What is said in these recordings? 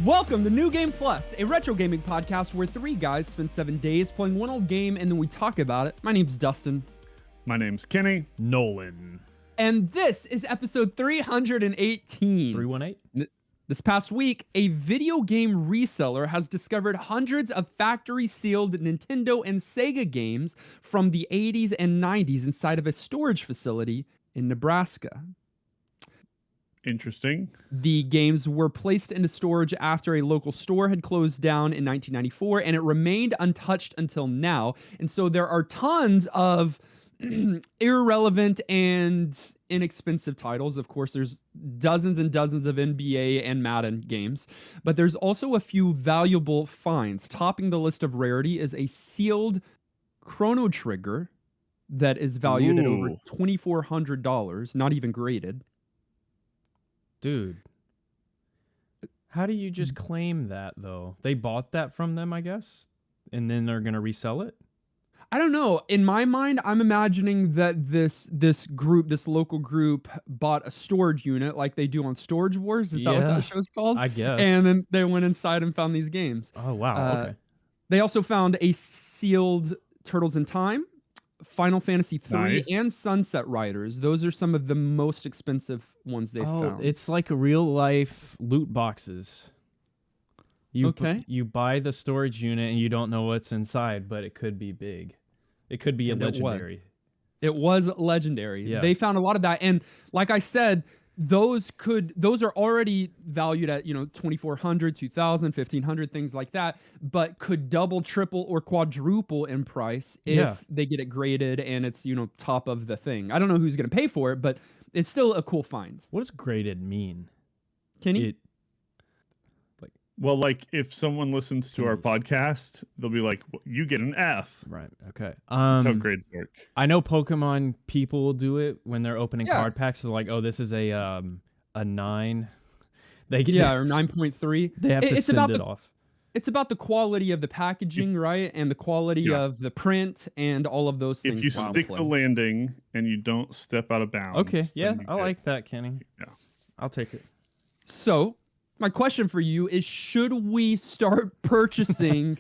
Welcome to New Game Plus, a retro gaming podcast where three guys spend 7 days playing one old game and then we talk about it. My name's Dustin. My name's Kenny. Nolan. And this is episode 318. 318? This past week, a video game reseller has discovered hundreds of factory-sealed Nintendo and Sega games from the 80s and 90s inside of a storage facility in Nebraska. Interesting. The games were placed into storage after a local store had closed down in 1994, and it remained untouched until now. And so there are tons of irrelevant and inexpensive titles. Of course, there's dozens and dozens of NBA and Madden games, but there's also a few valuable finds. Topping the list of rarity is a sealed Chrono Trigger that is valued at over $2,400, not even graded. Dude, how do you just claim that, though? They bought that from them, I guess, and then they're going to resell it? I don't know. In my mind, I'm imagining that this local group, bought a storage unit like they do on Storage Wars. Is that what that show's called? I guess. And then they went inside and found these games. Oh, wow. Okay. They also found a sealed Turtles in Time, Final Fantasy III, Nice. and Sunset Riders. Those are some of the most expensive ones they found. It's like real life loot boxes. You buy the storage unit and you don't know what's inside, but it could be big. It could be a legendary. It was legendary. Yeah. They found a lot of that, and like I said, those are already valued at, $2,400, $2,000, $1,500, things like that, but could double, triple, or quadruple in price if they get it graded and it's top of the thing. I don't know who's gonna pay for it, but it's still a cool find. What does graded mean? Kenny? Well, like if someone listens to our podcast, they'll be like, "You get an F." Right. Okay. That's how grades work. I know Pokemon people will do it when they're opening card packs. They're like, "Oh, this is a 9." They get or 9.3. They have to send it off. It's about the quality of the packaging, right, and the quality of the print and all of those things. If you stick the landing and you don't step out of bounds. Okay. Yeah, I like that, Kenny. Yeah, I'll take it. So, my question for you is, should we start purchasing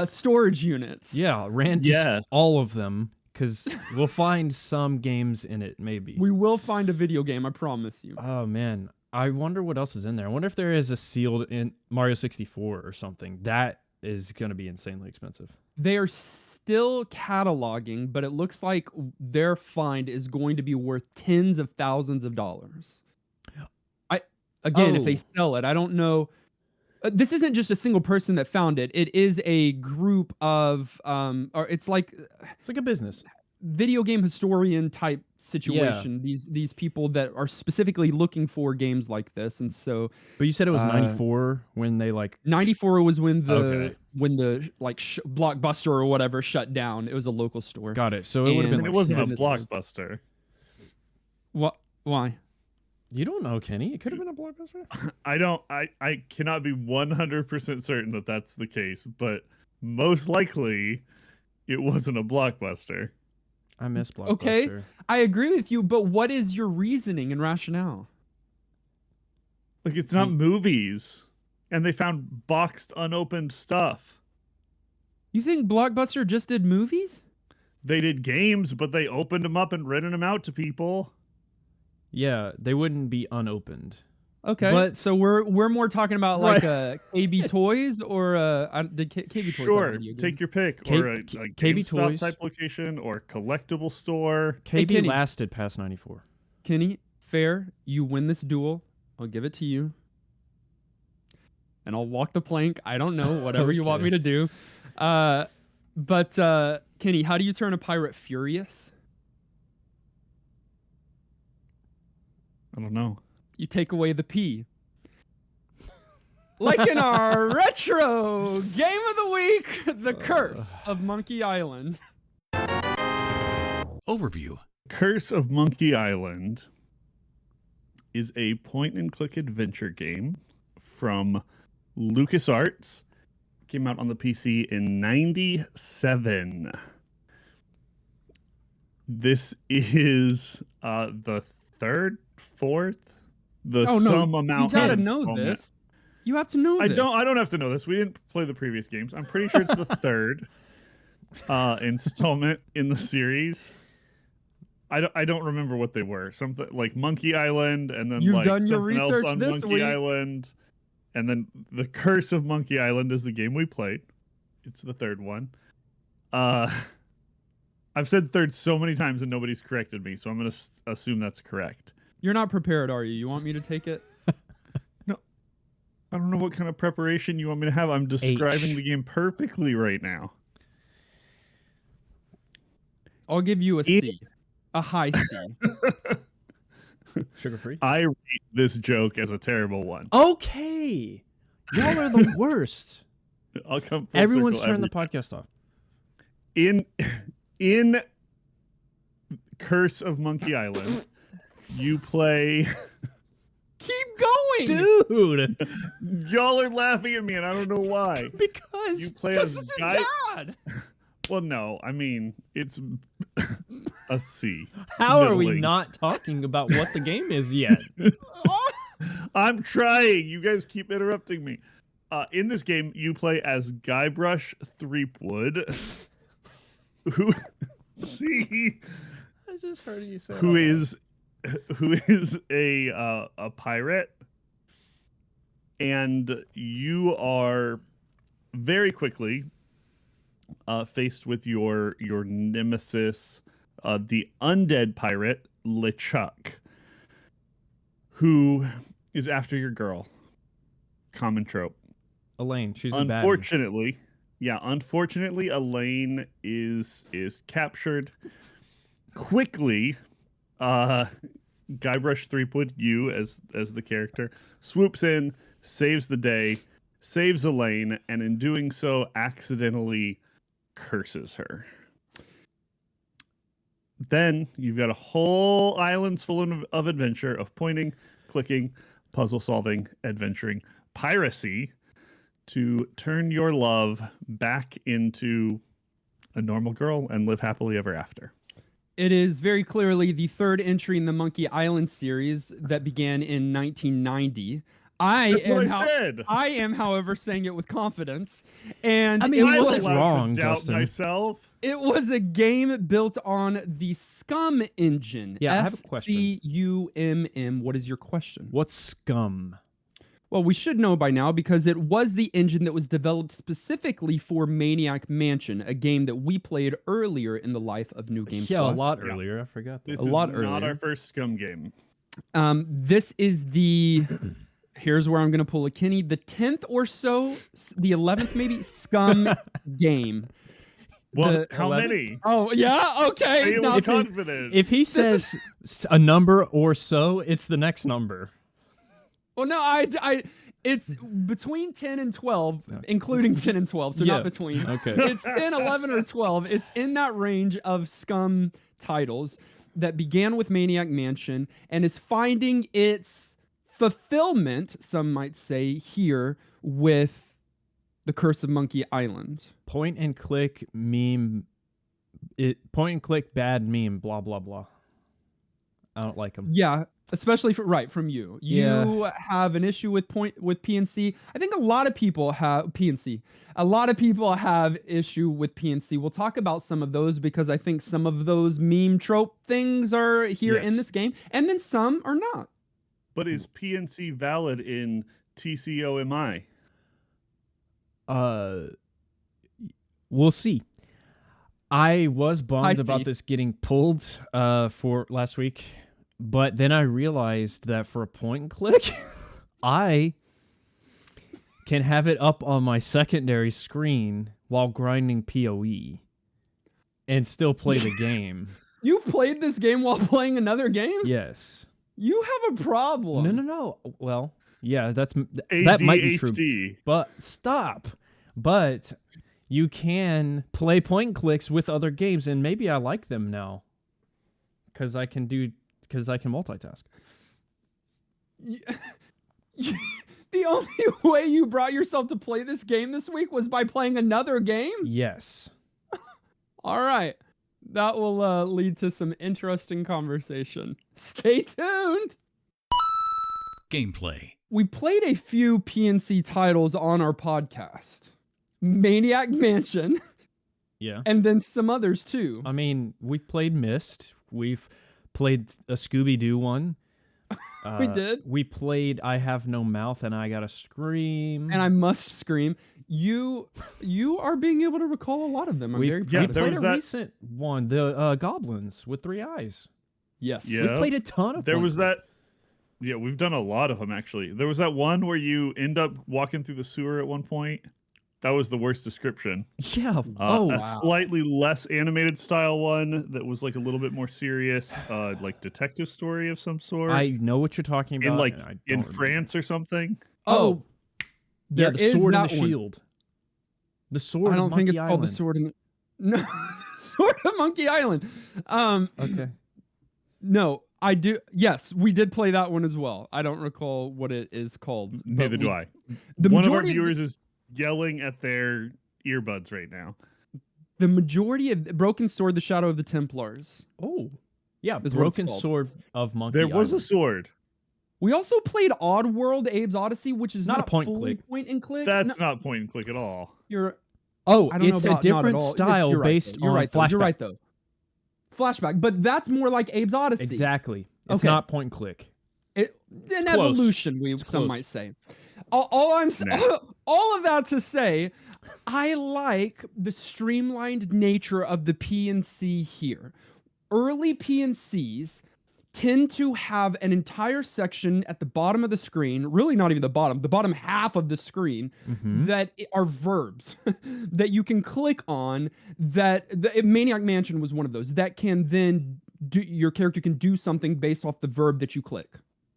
storage units? Yeah, just all of them, because we'll find some games in it, maybe. We will find a video game, I promise you. Oh, man. I wonder what else is in there. I wonder if there is a sealed in Mario 64 or something. That is going to be insanely expensive. They are still cataloging, but it looks like their find is going to be worth tens of thousands of dollars. Again, if they sell it, I don't know. This isn't just a single person that found it. It is a group of, or it's like a business, video game historian type situation. Yeah. These people that are specifically looking for games like this, and so. But you said it was 94 when they 94 was when the Blockbuster or whatever shut down. It was a local store. Got it. So it would have been. It wasn't a Blockbuster. What? Why? You don't know, Kenny. It could have been a Blockbuster. I cannot be 100% certain that that's the case, but most likely it wasn't a Blockbuster. I miss Blockbuster. Okay, I agree with you, but what is your reasoning and rationale? Like, it's not movies, and they found boxed, unopened stuff. You think Blockbuster just did movies? They did games, but they opened them up and rented them out to people. Yeah, they wouldn't be unopened. Okay, but so we're more talking about like a KB Toys or did KB Toys? Sure, take your pick, or a KB Toys type location or collectible store. KB lasted past 94. Kenny, fair. You win this duel. I'll give it to you, and I'll walk the plank. I don't know, whatever you want me to do. But Kenny, how do you turn a pirate furious? I don't know. You take away the P. Like in our retro game of the week, The Curse of Monkey Island. Overview. Curse of Monkey Island is a point-and-click adventure game from LucasArts. Came out on the PC in '97. This is the third, fourth, the sum amount. You gotta know this. You have to know this. I don't have to know this. We didn't play the previous games. I'm pretty sure it's the third installment in the series. I don't remember what they were. Something like Monkey Island, and then You've done your something else research on this Monkey week. Island, and then The Curse of Monkey Island is the game we played. It's the third one. I've said third so many times and nobody's corrected me, so I'm going to assume that's correct. You're not prepared, are you? You want me to take it? No. I don't know what kind of preparation you want me to have. I'm describing the game perfectly right now. I'll give you a C. A high C. Sugar-free? I rate this joke as a terrible one. Okay. Y'all are the worst. I'll come full Everyone's circle turning every the podcast off. In Curse of Monkey Island, you play... Keep going! Dude! Y'all are laughing at me, and I don't know why. Because You play This as is Guy... bad! Well, no, I mean, it's a C. how are we Middling. not talking about what the game is yet? I'm trying. You guys keep interrupting me. In this game, you play as Guybrush Threepwood, who I just heard you say who is a pirate, and you are very quickly faced with your nemesis, the undead pirate LeChuck, who is after your girl. Common trope. Elaine, she's a Unfortunately, Elaine is captured quickly. Guybrush Threepwood, you as the character, swoops in, saves the day, saves Elaine, and in doing so, accidentally curses her. Then you've got a whole islands full of adventure, of pointing, clicking, puzzle solving, adventuring, piracy, to turn your love back into a normal girl and live happily ever after. It is very clearly the third entry in the Monkey Island series that began in 1990. That's what I said. I am, however, saying it with confidence. And I mean, I it was wasn't allowed wrong, to doubt Justin. myself. it was a game built on the Scum engine. Yeah, I have a question. SCUMM. What is your question? What's scum? Well, we should know by now because it was the engine that was developed specifically for Maniac Mansion, a game that we played earlier in the life of New Game Yeah, Plus. a lot earlier. I forgot that. This A is lot not earlier. our first Scum game. This is the... Here's where I'm going to pull a Kenny. The 10th or so, the 11th maybe, Scum game. Well, The how 11? many? Oh, yeah? Say Okay. it Now, with confidence. If he says a number or so, it's the next number. well, no, it's between 10 and 12, including 10 and 12, so Yeah. not between. Okay. It's 10, 11, or 12. It's in that range of Scum titles that began with Maniac Mansion and is finding its fulfillment, some might say, here with The Curse of Monkey Island. Point and click meme. Point and click bad meme. Blah blah blah. I don't like them. Yeah, especially from you. You have an issue with PNC. I think a lot of people have PNC. A lot of people have issue with PNC. We'll talk about some of those because I think some of those meme trope things are here in this game, and then some are not. But is PNC valid in TCOMI? We'll see. I was I bummed see. about this getting pulled for last week, but then I realized that for a point and click, I can have it up on my secondary screen while grinding PoE and still play the game. You played this game while playing another game? Yes. You have a problem. No. Well, yeah, that might be true. ADHD. But stop. But you can play point and clicks with other games, and maybe I like them now because I can multitask. The only way you brought yourself to play this game this week was by playing another game? Yes. All right. That will lead to some interesting conversation. Stay tuned. gameplay. We played a few PNC titles on our podcast. Maniac Mansion. Yeah. And then some others too. I mean, we've played Myst. We've played a Scooby-Doo one. We did. We played I Have No Mouth and I Gotta Scream. And I Must Scream. You are being able to recall a lot of them. I'm very proud We of there played you. was a that- recent one, the Goblins with 3 eyes. Yes. Yeah. We played a ton of There Point was Click. that. Yeah, we've done a lot of them actually. There was that one where you end up walking through the sewer at one point. That was the worst description. Yeah. A wow. slightly less animated style one that was like a little bit more serious, like detective story of some sort. I know what you're talking about. in like and I don't in remember. France or something. Oh, Yeah, there the is sword and that the one. shield. The sword I don't of think it's Monkey called the Island. Sword in the No. Sword of Monkey Island. Okay. No, I do. Yes, we did play that one as well. I don't recall what it is called. but Neither do we- I. The One of our majority viewers is yelling at their earbuds right now. the majority of Broken Sword, The Shadow of the Templars. Oh. Yeah, Is what it's Broken called. Sword of Monkey There was a Island. sword. We also played Oddworld, Abe's Odyssey, which is Not a not point fully click. point and click. That's No, not point and click at all. you're Oh, I don't know it's about a not at different all. style You're right, based though. You're on right, though. flashback. You're right though. Flashback, but that's more like Abe's Odyssey. Exactly. It's Okay. not point and click. An close. evolution, some close. might say. All I'm s- Nah. all of that to say, I like the streamlined nature of the PNC here. Early PNCs tend to have an entire section at the bottom of the screen, really not even the bottom half of the screen, Mhm. that are verbs that you can click on. Maniac Mansion was one of those that can then your character can do something based off the verb that you click.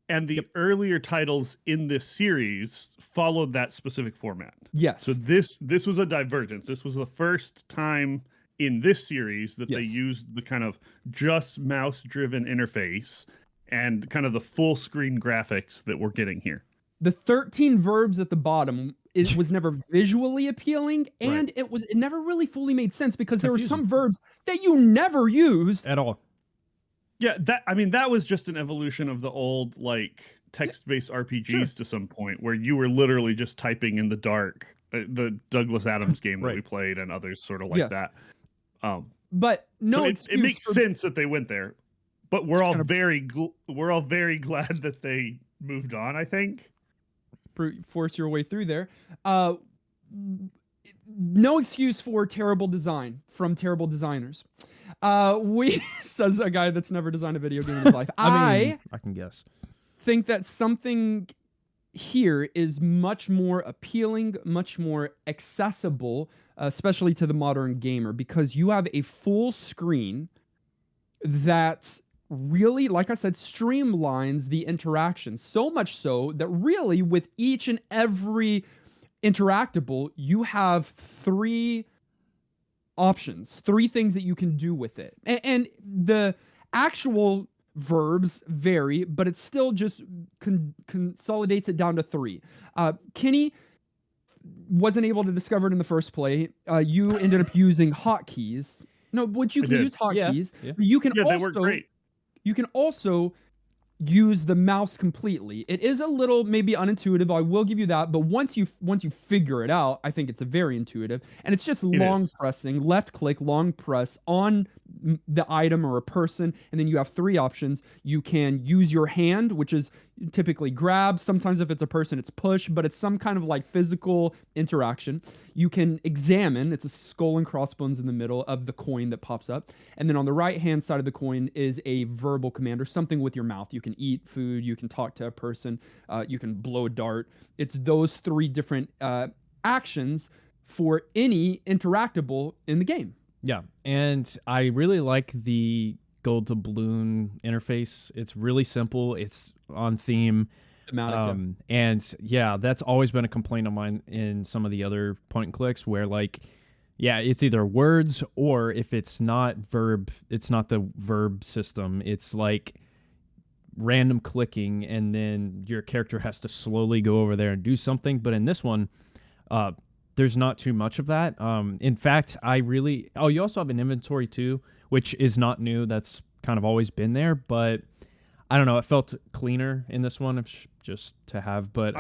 And the earlier titles in this series followed that specific format. Yes. So this was a divergence. This was the first time in this series that they Yes. used the kind of just mouse-driven interface and kind of the full screen graphics that we're getting here. The 13 verbs at the bottom it was never visually appealing, and it never really fully made sense because there were some verbs that you never used. At all. Yeah, that was just an evolution of the old like text-based RPGs to some point where you were literally just typing in the dark. The Douglas Adams game that we played and others sort of like Yes. that. But no So it excuse makes for- sense that they went there, but we're all kind of- we're all very glad that they moved on. I think. force your way through there. No excuse for terrible design from terrible designers. We says a guy that's never designed a video game in his life. I can guess. think that something here is much more appealing, much more accessible, especially to the modern gamer, because you have a full screen that really, like I said, streamlines the interaction. So much so that really with each and every interactable, you have 3 options, 3 things that you can do with it. And the actual verbs vary, but it still just consolidates it down to 3. Kenny wasn't able to discover it in the first play. You ended up using hotkeys. No, but you I can did. use hotkeys. Yeah. You can Yeah, also they work great. you can also use the mouse completely. It is a little maybe unintuitive. I will give you that, but once you figure it out, I think it's a very intuitive. And it's just long is. pressing, left click, long press on the item or a person, and then you have 3 options. You can use your hand, which is typically grab. Sometimes if it's a person, it's push, but it's some kind of like physical interaction. You can examine. It's a skull and crossbones in the middle of the coin that pops up. And then on the right-hand side of the coin is a verbal command or something with your mouth. You can eat food. You can talk to a person. You can blow a dart. It's those 3 different actions for any interactable in the game. Yeah, and I really like the gold to balloon interface. It's really simple. It's on theme. Thematic, And yeah, that's always been a complaint of mine in some of the other point and clicks where like, yeah, it's either words or if it's not verb, it's not the verb system. It's like random clicking and then your character has to slowly go over there and do something. But in this one, there's not too much of that. In fact, you also have an inventory too, which is not new. That's kind of always been there, but I don't know. It felt cleaner in this one, just to have. But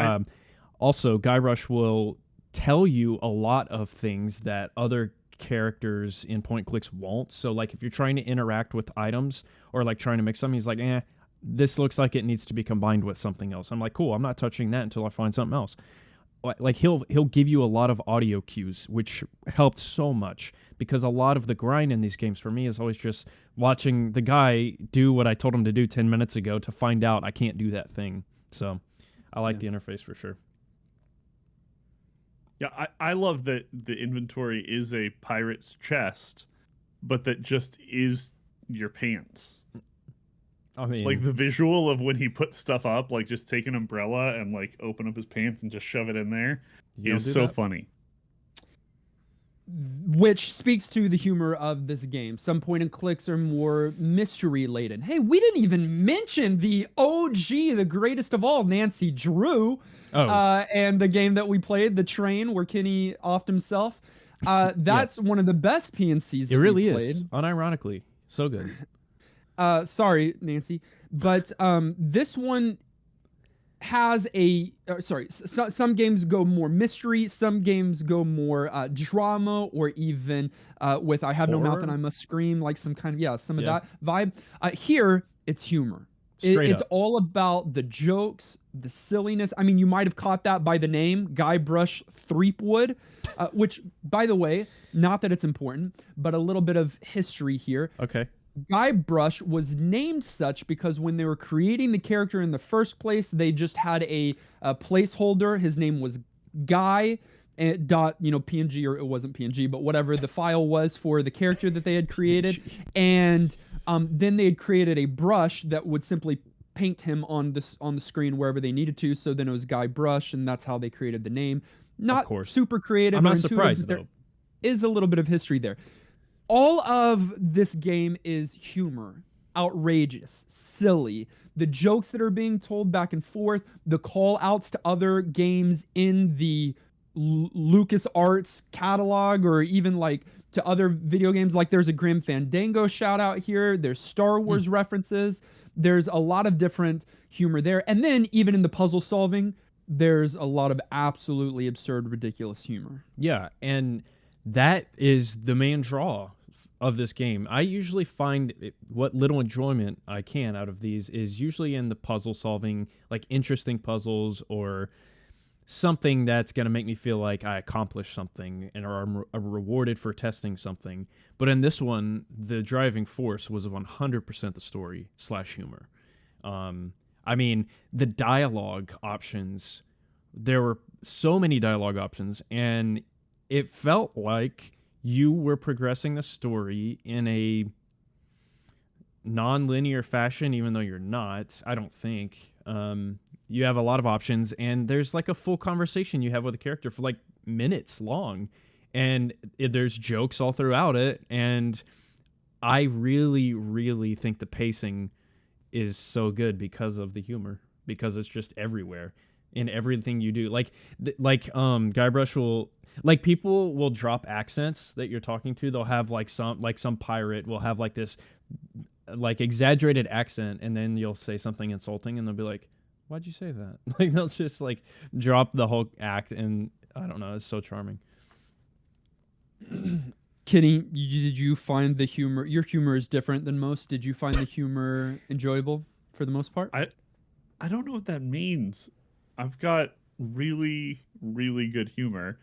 also, Guybrush will tell you a lot of things that other characters in point clicks won't. So, like, if you're trying to interact with items or like trying to mix them, he's like, this looks like it needs to be combined with something else. I'm like, cool. I'm not touching that until I find something else. Like he'll give you a lot of audio cues, which helped so much, because a lot of the grind in these games for me is always just watching the guy do what I told him to do 10 minutes ago to find out I can't do that thing. So I like the interface for sure. Yeah, I love that the inventory is a pirate's chest, but that just is your pants. I mean, like the visual of when he puts stuff up, like just take an umbrella and like open up his pants and just shove it in there, is so funny. Which speaks to the humor of this game. Some point and clicks are more mystery laden. Hey, we didn't even mention the OG, the greatest of all, Nancy Drew, and the game that we played, The Train, where Kenny offed himself. That's one of the best PNCs. It really is, unironically, so good. Sorry, Nancy, but this one has some games go more mystery, some games go more drama, or even with I have horror? No mouth and I must scream, like some kind of some of that vibe. Here it's humor. It's all about the jokes, the silliness. I mean, you might have caught that by the name, Guybrush Threepwood, which, by the way, not that it's important, but a little bit of history here. Okay. Guybrush was named such because when they were creating the character in the first place, they just had a placeholder. His name was Guy dot PNG, or it wasn't PNG, but whatever the file was for the character that they had created. And then they had created a brush that would simply paint him on the screen wherever they needed to. So then it was Guybrush, and that's how they created the name. Not super creative. I'm not surprised, there though. Is a little bit of history there. All of this game is humor, outrageous, silly. The jokes that are being told back and forth, the call outs to other games in the LucasArts catalog, or even like to other video games. Like there's a Grim Fandango shout out here. There's Star Wars references. There's a lot of different humor there. And then even in the puzzle solving, there's a lot of absolutely absurd, ridiculous humor. Yeah, and that is the main draw of this game. I usually find what little enjoyment I can out of these is usually in the puzzle solving, like interesting puzzles or something that's going to make me feel like I accomplished something and or I'm rewarded for testing something. But in this one, the driving force was 100% the story / humor. I mean, the dialogue options, there were so many dialogue options, and it felt like you were progressing the story in a non-linear fashion, even though you're not, I don't think. You have a lot of options, and there's like a full conversation you have with a character for like minutes long, and there's jokes all throughout it, and I really, really think the pacing is so good because of the humor, because it's just everywhere in everything you do. Like Guybrush will... Like, people will drop accents that you're talking to. They'll have some pirate will have like this like exaggerated accent, and then you'll say something insulting and they'll be like, why'd you say that? Like, they'll just like drop the whole act, and I don't know, it's so charming. Kenny, did you find the humor? Your humor is different than most. Did you find the humor enjoyable for the most part? I don't know what that means. I've got really, really good humor.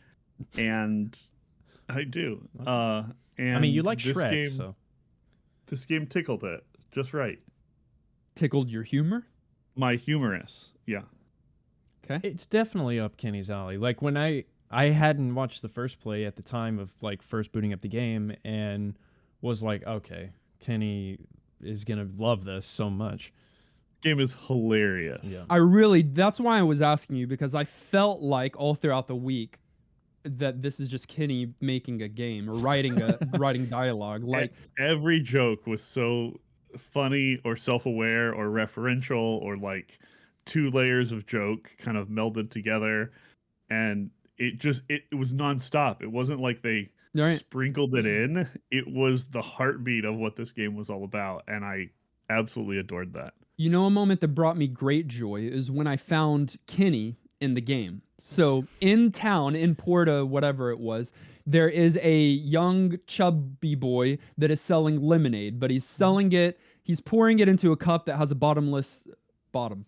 And I do. And I mean, you like Shrek, game, so this game tickled it just right. Tickled your humor? My humorous, yeah. Okay. It's definitely up Kenny's alley. Like, when I hadn't watched the first play at the time of like first booting up the game, and was like, okay, Kenny is gonna love this so much. Game is hilarious. Yeah. That's why I was asking you, because I felt like all throughout the week that this is just Kenny making a game or writing dialogue. Like, every joke was so funny or self-aware or referential, or like two layers of joke kind of melded together, and it was nonstop. It wasn't like they sprinkled it in. It was the heartbeat of what this game was all about, and I absolutely adored that. You know, a moment that brought me great joy is when I found Kenny in the game. So in town, in Porta, whatever it was, there is a young chubby boy that is selling lemonade, but he's pouring it into a cup that has a bottomless bottom.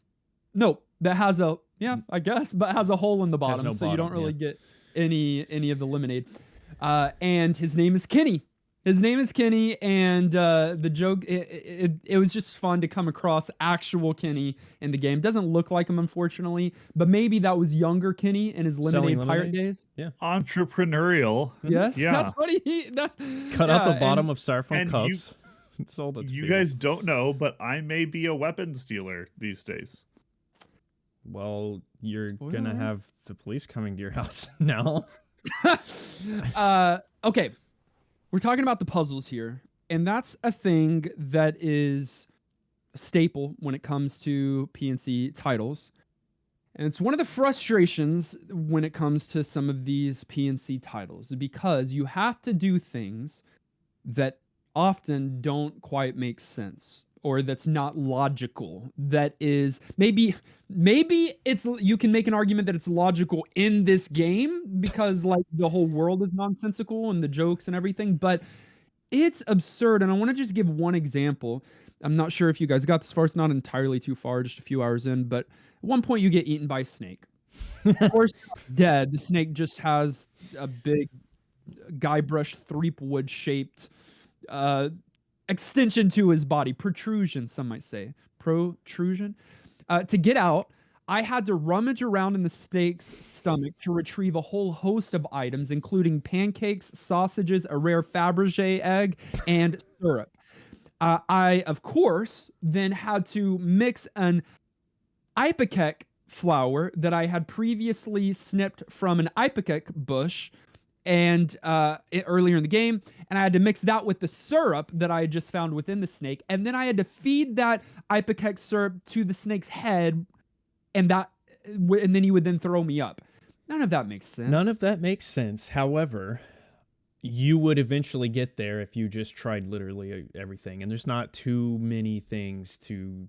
No, that has a, yeah, I guess, but has a hole in the Has bottom, no so you don't bottom, really yeah. get any of the lemonade. And his name is Kenny. His name is Kenny, and the joke, it was just fun to come across actual Kenny in the game. Doesn't look like him, unfortunately, but maybe that was younger Kenny in his Selling Lemonade Pirate lemonade? days. Yeah. Entrepreneurial. Yes, Yeah. that's what Cut out the yeah, bottom of styrofoam and cups. And sold it to You people. guys don't know, but I may be a weapons dealer these days. Well, you're Spoiler gonna alert. have the police coming to your house now. Okay, we're talking about the puzzles here, and that's a thing that is a staple when it comes to PNC titles. And it's one of the frustrations when it comes to some of these PNC titles because you have to do things that often don't quite make sense or that's not logical. That is maybe it's you can make an argument that it's logical in this game because like the whole world is nonsensical and the jokes and everything, but it's absurd. And I want to just give one example. I'm not sure if you guys got this far. It's not entirely too far, just a few hours in. But at one point, you get eaten by a snake. Of course, not dead. The snake just has a big Guybrush Threepwood shaped extension to his body, protrusion, some might say. Protrusion. To get out, I had to rummage around in the snake's stomach to retrieve a whole host of items, including pancakes, sausages, a rare Fabergé egg, and syrup. I, of course, then had to mix an ipecac flower that I had previously snipped from an ipecac bush and earlier in the game, and I had to mix that with the syrup that I had just found within the snake, and then I had to feed that ipecac syrup to the snake's head, and then he would then throw me up. None of that makes sense. None of that makes sense. However, you would eventually get there if you just tried literally everything, and there's not too many things to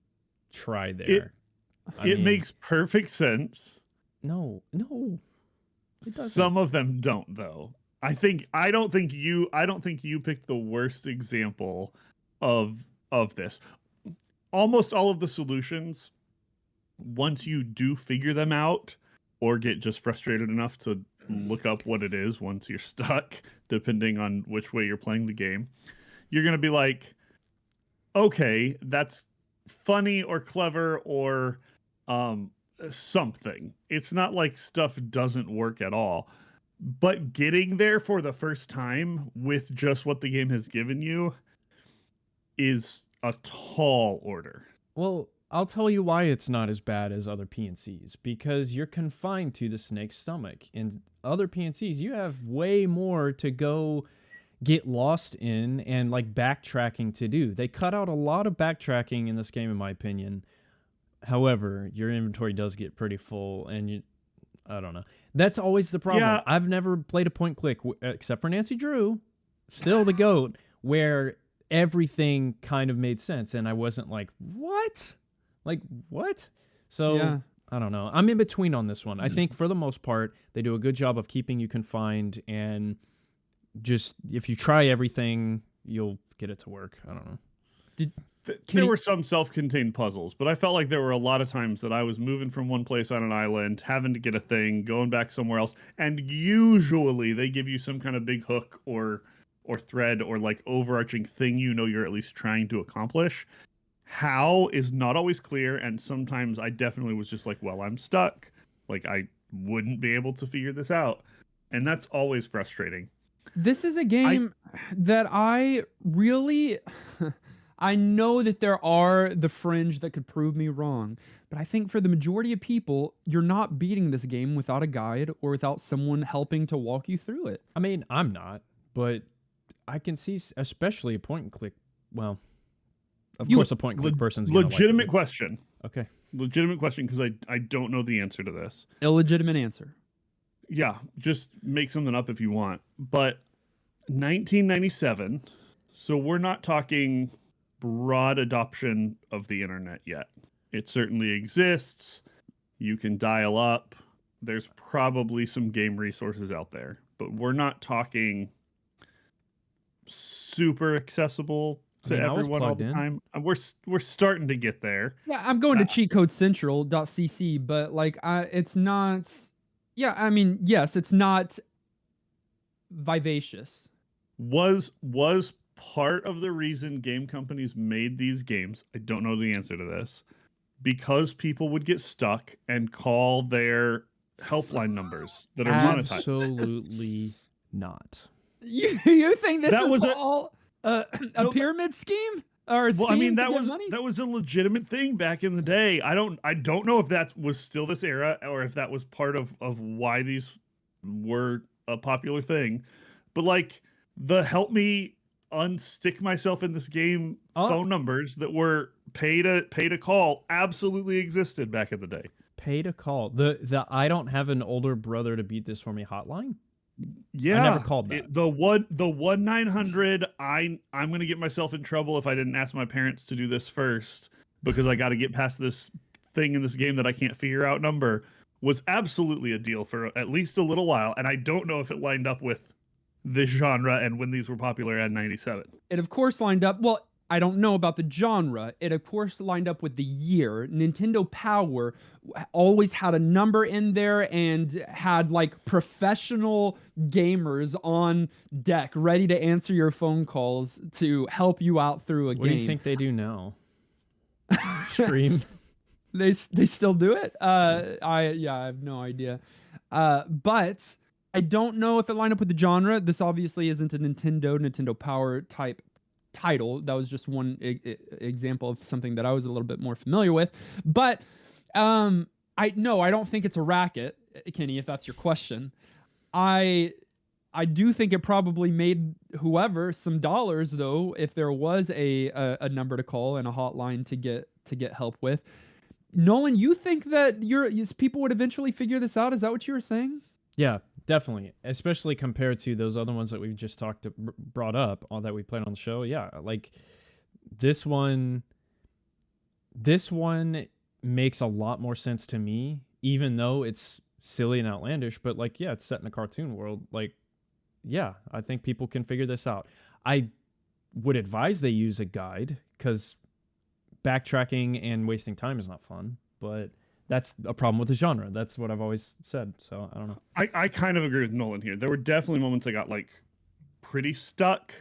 try there. It makes perfect sense. No. It doesn't. Some of them don't, though. I don't think you picked the worst example of this. Almost all of the solutions, once you do figure them out or get just frustrated enough to look up what it is once you're stuck, depending on which way you're playing the game, you're going to be like, okay, that's funny or clever or something. It's not like stuff doesn't work at all. But getting there for the first time with just what the game has given you is a tall order. Well, I'll tell you why it's not as bad as other PNCs. Because you're confined to the snake's stomach. In other PNCs, you have way more to go get lost in and like backtracking to do. They cut out a lot of backtracking in this game, in my opinion. However, your inventory does get pretty full, and I don't know. That's always the problem. Yeah. I've never played a point click except for Nancy Drew, still the GOAT, where everything kind of made sense, and I wasn't like, what? Like, what? So, Yeah. I don't know. I'm in between on this one. I think for the most part, they do a good job of keeping you confined, and just if you try everything, you'll get it to work. I don't know. There were some self-contained puzzles, but I felt like there were a lot of times that I was moving from one place on an island, having to get a thing, going back somewhere else, and usually they give you some kind of big hook or thread or like overarching thing you're at least trying to accomplish. How is not always clear, and sometimes I definitely was just like, well, I'm stuck. Like I wouldn't be able to figure this out. And that's always frustrating. This is a game that I really I know that there are the fringe that could prove me wrong, but I think for the majority of people, you're not beating this game without a guide or without someone helping to walk you through it. I mean, I'm not, but I can see, especially a point and click. Well, of course, a point and click person's gonna legitimate like it. question. Okay. Legitimate question, because I don't know the answer to this. Illegitimate answer. Yeah, just make something up if you want. But 1997, so we're not talking broad adoption of the internet yet. It certainly exists. You can dial up. There's probably some game resources out there, but we're not talking super accessible to I was everyone all plugged the in. time. We're starting to get there. Yeah, I'm going to cheatcodecentral.cc, but like it's not. Yeah, I mean, yes, it's not vivacious. Was part of the reason game companies made these games, I don't know the answer to this, because people would get stuck and call their helpline numbers that are monetized. Absolutely not. You think this That is was a- all a No, pyramid scheme? Or a Well, I mean scheme to that get was money? that was a legitimate thing back in the day. I don't know if that was still this era or if that was part of why these were a popular thing. But like the help me unstick myself in this game phone numbers that were pay to call absolutely existed back in the day. Pay to call. The I don't have an older brother to beat this for me hotline. Yeah, I never called that. The 1-900. I'm gonna get myself in trouble if I didn't ask my parents to do this first because I got to get past this thing in this game that I can't figure out number was absolutely a deal for at least a little while, and I don't know if it lined up with this genre and when these were popular in '97. It of course lined up. Well, I don't know about the genre. It of course lined up with the year. Nintendo Power always had a number in there and had like professional gamers on deck ready to answer your phone calls to help you out through a game. What do you think they do now? Stream. They still do it? I have no idea. But I don't know if it lined up with the genre. This obviously isn't a Nintendo Power type title. That was just one example of something that I was a little bit more familiar with. But I don't think it's a racket, Kenny, if that's your question. I do think it probably made whoever some dollars though, if there was a number to call and a hotline to get help with. Nolan, you think that people would eventually figure this out? Is that what you were saying? Yeah, definitely. Especially compared to those other ones that we've just brought up, all that we played on the show. Yeah, like this one makes a lot more sense to me, even though it's silly and outlandish. But like, yeah, it's set in a cartoon world. Like, yeah, I think people can figure this out. I would advise they use a guide because backtracking and wasting time is not fun. But that's a problem with the genre. That's what I've always said. So I don't know. I kind of agree with Nolan here. There were definitely moments I got like pretty stuck,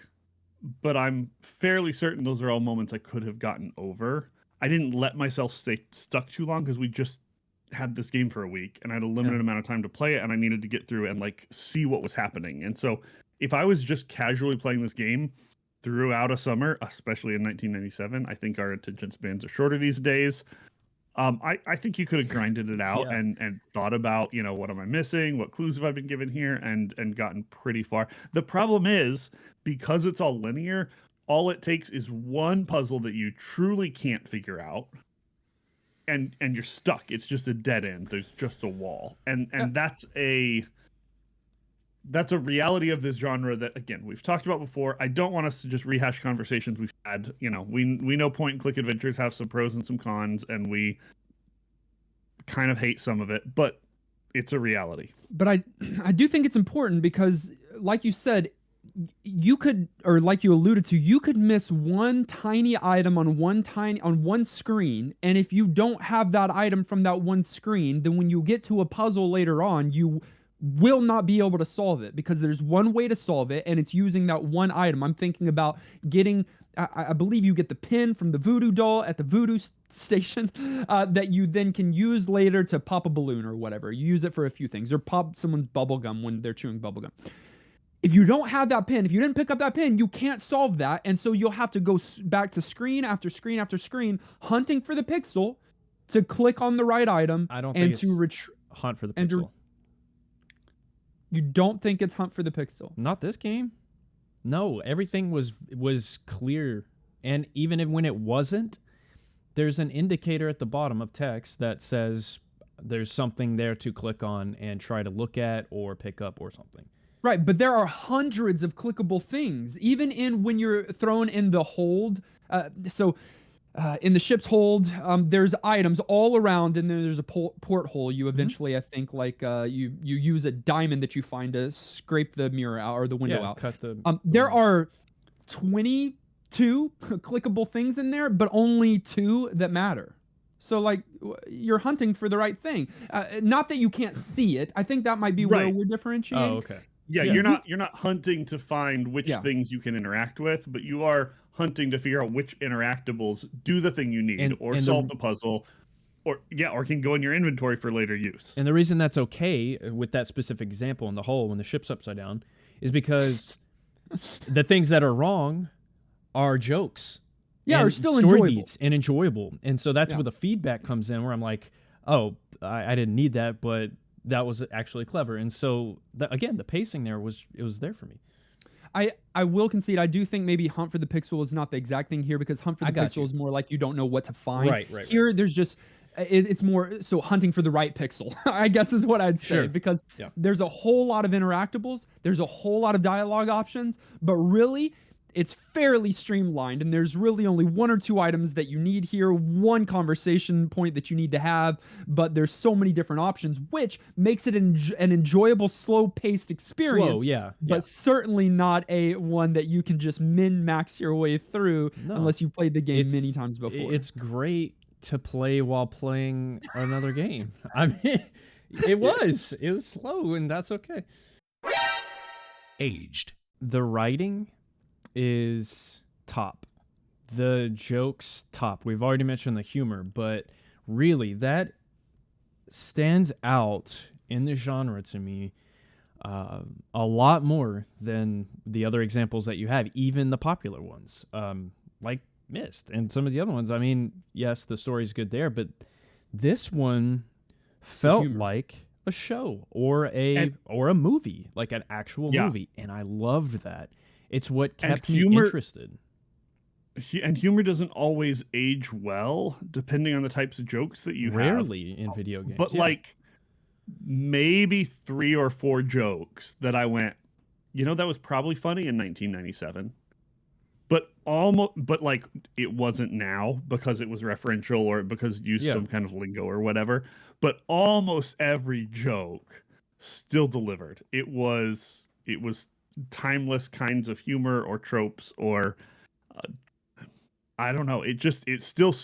but I'm fairly certain those are all moments I could have gotten over. I didn't let myself stay stuck too long because we just had this game for a week and I had a limited amount of time to play it and I needed to get through and like see what was happening. And so if I was just casually playing this game throughout a summer, especially in 1997, I think our attention spans are shorter these days. I think you could have grinded it out and thought about, what am I missing? What clues have I been given here? And gotten pretty far. The problem is, because it's all linear, all it takes is one puzzle that you truly can't figure out. And you're stuck. It's just a dead end. There's just a wall. And that's a reality of this genre that, again, we've talked about before. I don't want us to just rehash conversations we've had. We know point and click adventures have some pros and some cons, and we kind of hate some of it, but it's a reality. But I do think it's important because, like you said, you could, or like you alluded to, you could miss one tiny item on one screen, and if you don't have that item from that one screen, then when you get to a puzzle later on, you will not be able to solve it because there's one way to solve it and it's using that one item. I'm thinking about getting, I believe you get the pin from the voodoo doll at the voodoo station that you then can use later to pop a balloon or whatever. You use it for a few things or pop someone's bubble gum when they're chewing bubble gum. If you don't have that pin, if you didn't pick up that pin, you can't solve that. And so you'll have to go back to screen after screen after screen hunting for the pixel to click on the right item. I don't think it's hunt for the pixel. You don't think it's hunt for the pixel? Not this game. No, everything was clear. And even when it wasn't, there's an indicator at the bottom of text that says there's something there to click on and try to look at or pick up or something. Right, but there are hundreds of clickable things, even in when you're thrown in the hold. In the ship's hold, there's items all around, and then there's a porthole. You eventually, I think, you use a diamond that you find to scrape the mirror out or the window out. Cut the. There are 22 clickable things in there, but only 2 that matter. So like you're hunting for the right thing. Not that you can't see it. I think that might be where we're differentiating. Oh, okay. Yeah, you're not hunting to find which things you can interact with, but you are hunting to figure out which interactables do the thing you need, or solve the puzzle, or can go in your inventory for later use. And the reason that's okay with that specific example in the hole when the ship's upside down is because the things that are wrong are jokes. Yeah, are still story enjoyable. beats and enjoyable. And so that's where the feedback comes in, where I'm like, oh, I didn't need that, but that was actually clever. And so again, the pacing there was there for me. I will concede, I do think maybe hunt for the pixel is not the exact thing here, because hunt for the pixel is more like you don't know what to find. Right. Here, there's just it's more so hunting for the right pixel, I guess is what I'd say, because there's a whole lot of interactables, there's a whole lot of dialogue options, but really it's fairly streamlined, and there's really only 1 or 2 items that you need here, 1 conversation point that you need to have, but there's so many different options, which makes it an enjoyable, slow-paced experience. But certainly not a one that you can just min-max your way through unless you played the game many times before. It's great to play while playing another game. I mean, it was slow, and that's okay. Aged. The writing is top. The jokes top. We've already mentioned the humor, but really that stands out in the genre to me a lot more than the other examples that you have, even the popular ones, like Myst and some of the other ones. I mean, yes, the story's good there, but this one felt like a show or a movie, like an actual movie, and I loved that. It's what kept me interested. And humor doesn't always age well, depending on the types of jokes that you have. Rarely in video games. But like maybe 3 or 4 jokes that I went, that was probably funny in 1997. But like it wasn't now because it was referential or because it used some kind of lingo or whatever. But almost every joke still delivered. It was timeless kinds of humor or tropes or I don't know. It still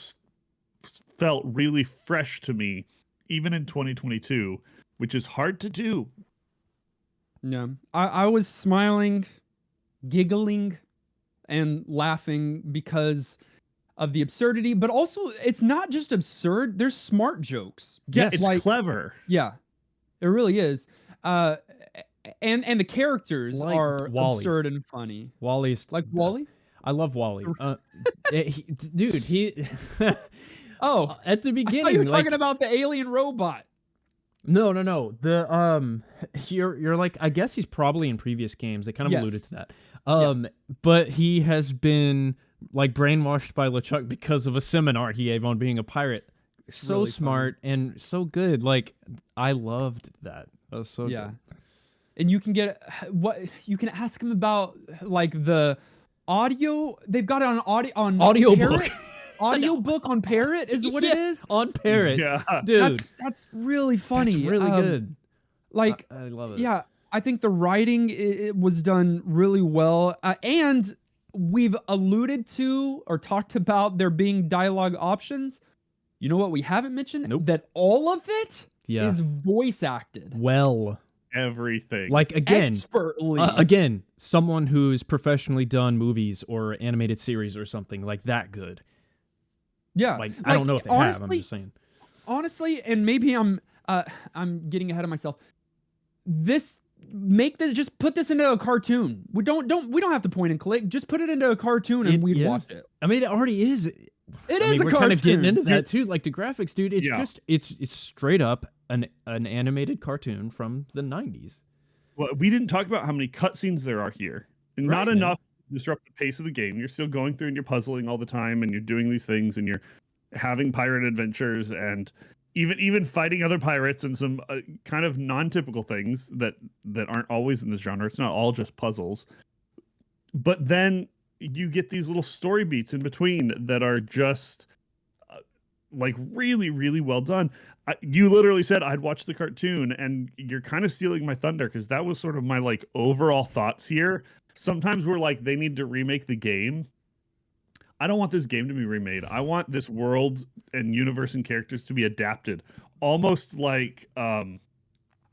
felt really fresh to me, even in 2022, which is hard to do. Yeah, I was smiling, giggling, and laughing because of the absurdity, but also it's not just absurd. There's smart jokes. Yeah, it's clever. Yeah, it really is. And the characters like are Wally. absurd and funny. Wally's like Wally. I love Wally. He oh, at the beginning, I thought you were talking about the alien robot. No. The you're like, I guess he's probably in previous games. They kind of alluded to that. But he has been like brainwashed by LeChuck because of a seminar he gave on being a pirate. So really smart and so good. Like I loved that. That was so good. And you can get you can ask him about like the audio. They've got it on audio book. Audio book on Parrot is what it is on Parrot. Yeah, dude, that's really funny. That's really good. Like I love it. Yeah, I think the writing it was done really well, and we've alluded to or talked about there being dialogue options. You know what we haven't mentioned? Nope. That all of it is voice acted. Well. Everything. Like again, expertly. Again, someone who's professionally done movies or animated series or something like that good. Yeah. Like I don't know if they have. I'm just saying. Honestly, and maybe I'm getting ahead of myself. Just put this into a cartoon. We don't have to point and click. Just put it into a cartoon and we'd watch it. I mean, it already is. It is a we're cartoon. kind of getting into that too. Like the graphics, dude. It's just it's straight up an animated cartoon from the 90s. Well, we didn't talk about how many cutscenes there are here. And not enough to disrupt the pace of the game. You're still going through and you're puzzling all the time and you're doing these things and you're having pirate adventures and even fighting other pirates and some kind of non-typical things that aren't always in the genre. It's not all just puzzles. But then you get these little story beats in between that are just like really, really well done. You literally said I'd watch the cartoon, and you're kind of stealing my thunder, because that was sort of my like overall thoughts here. Sometimes we're like, they need to remake the game. I don't want this game to be remade. I want this world and universe and characters to be adapted, almost like I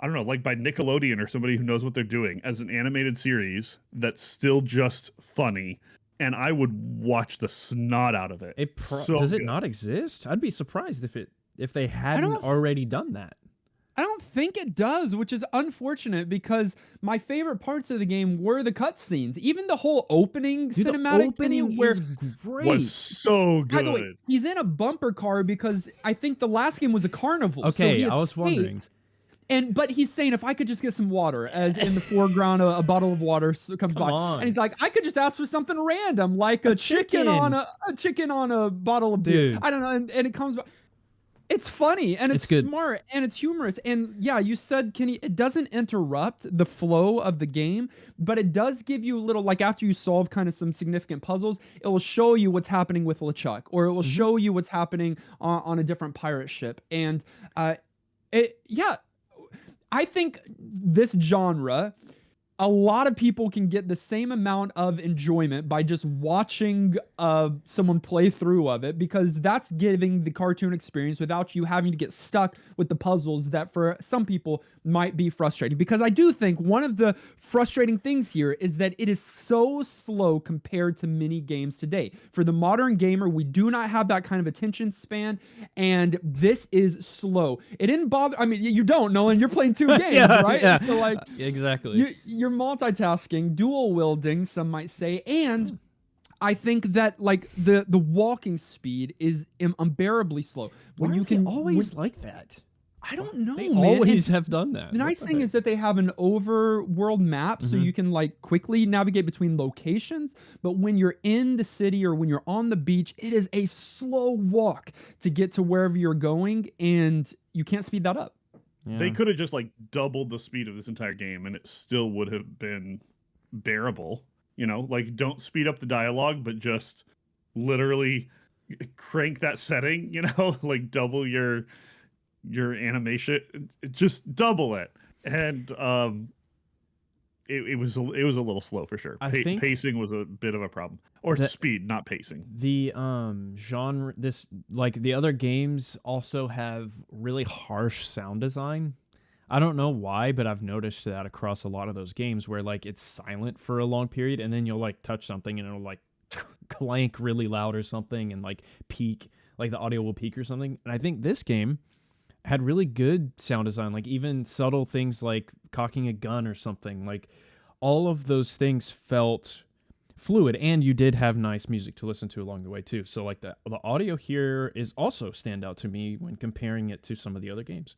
don't know, like by Nickelodeon or somebody who knows what they're doing, as an animated series that's still just funny. And I would watch the snot out of it. Does it not exist? I'd be surprised if they hadn't already done that. I don't think it does, which is unfortunate, because my favorite parts of the game were the cutscenes. Even the whole opening cinematic thing where great. Was so good. By the way, he's in a bumper car because I think the last game was a carnival. Okay, so I was wondering. But he's saying, if I could just get some water, as in the foreground, a bottle of water comes by, on. and he's like, I could just ask for something random, like a chicken on a bottle of beer. Dude. I don't know, and it comes by. It's funny, and it's good. smart, and it's humorous. And yeah, you said, Kenny, it doesn't interrupt the flow of the game, but it does give you a little, like after you solve kind of some significant puzzles, it will show you what's happening with LeChuck, or it will show you what's happening on a different pirate ship. And I think this genre, a lot of people can get the same amount of enjoyment by just watching someone play through of it, because that's giving the cartoon experience without you having to get stuck with the puzzles that for some people might be frustrating. Because I do think one of the frustrating things here is that it is so slow compared to many games today. For the modern gamer, we do not have that kind of attention span, and this is slow. It didn't bother. I mean, you don't, Nolan. You're playing two games, right? Yeah. So like, Exactly. You're multitasking, dual wielding, some might say, and I think that like the walking speed is unbearably slow. When you can always like that. I don't know, They man. always have done that. The nice thing is that they have an overworld map, so you can like quickly navigate between locations. But when you're in the city or when you're on the beach, it is a slow walk to get to wherever you're going, and you can't speed that up. Yeah. They could have just like doubled the speed of this entire game, and it still would have been bearable. You know, like don't speed up the dialogue, but just literally crank that setting. You know, like double your animation, just double it. And it was a little slow for sure. I think pacing was a bit of a problem, or speed, not pacing. The genre, this like the other games also have really harsh sound design. I don't know why, but I've noticed that across a lot of those games where like it's silent for a long period, and then you'll like touch something and it'll like clank really loud or something, and like peak, like the audio will peak or something. And I think this game had really good sound design, like even subtle things like cocking a gun or something. Like all of those things felt fluid, and you did have nice music to listen to along the way too. So like the audio here is also stand out to me when comparing it to some of the other games.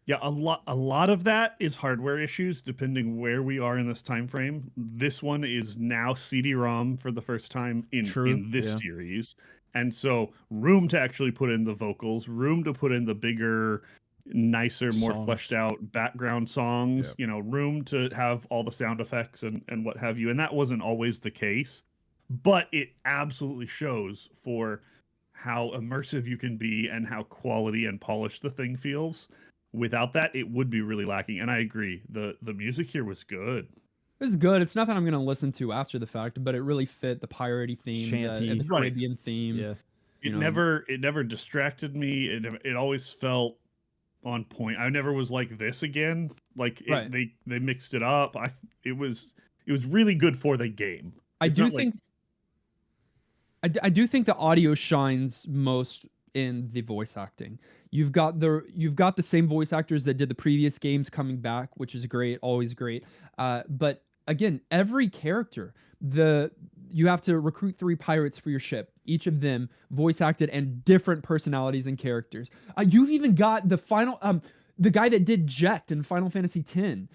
Yeah, a lot of that is hardware issues, depending where we are in this time frame. This one is now CD-ROM for the first time in this series. And so room to actually put in the vocals, room to put in the bigger, nicer, more fleshed out background songs, you know, room to have all the sound effects and what have you. And that wasn't always the case, but it absolutely shows for how immersive you can be and how quality and polished the thing feels. Without that, it would be really lacking. And I agree. The music here was good. It was good. It's nothing I'm going to listen to after the fact, but it really fit the piratey theme and the Caribbean theme. Yeah. It never distracted me. It always felt on point. I never was like this again. Like they mixed it up. It was really good for the game. I do think the audio shines most in the voice acting. You've got the same voice actors that did the previous games coming back, which is great, always great. But again, every character, you have to recruit 3 pirates for your ship, each of them voice acted and different personalities and characters. You've even got the final the guy that did Jekt in Final Fantasy X.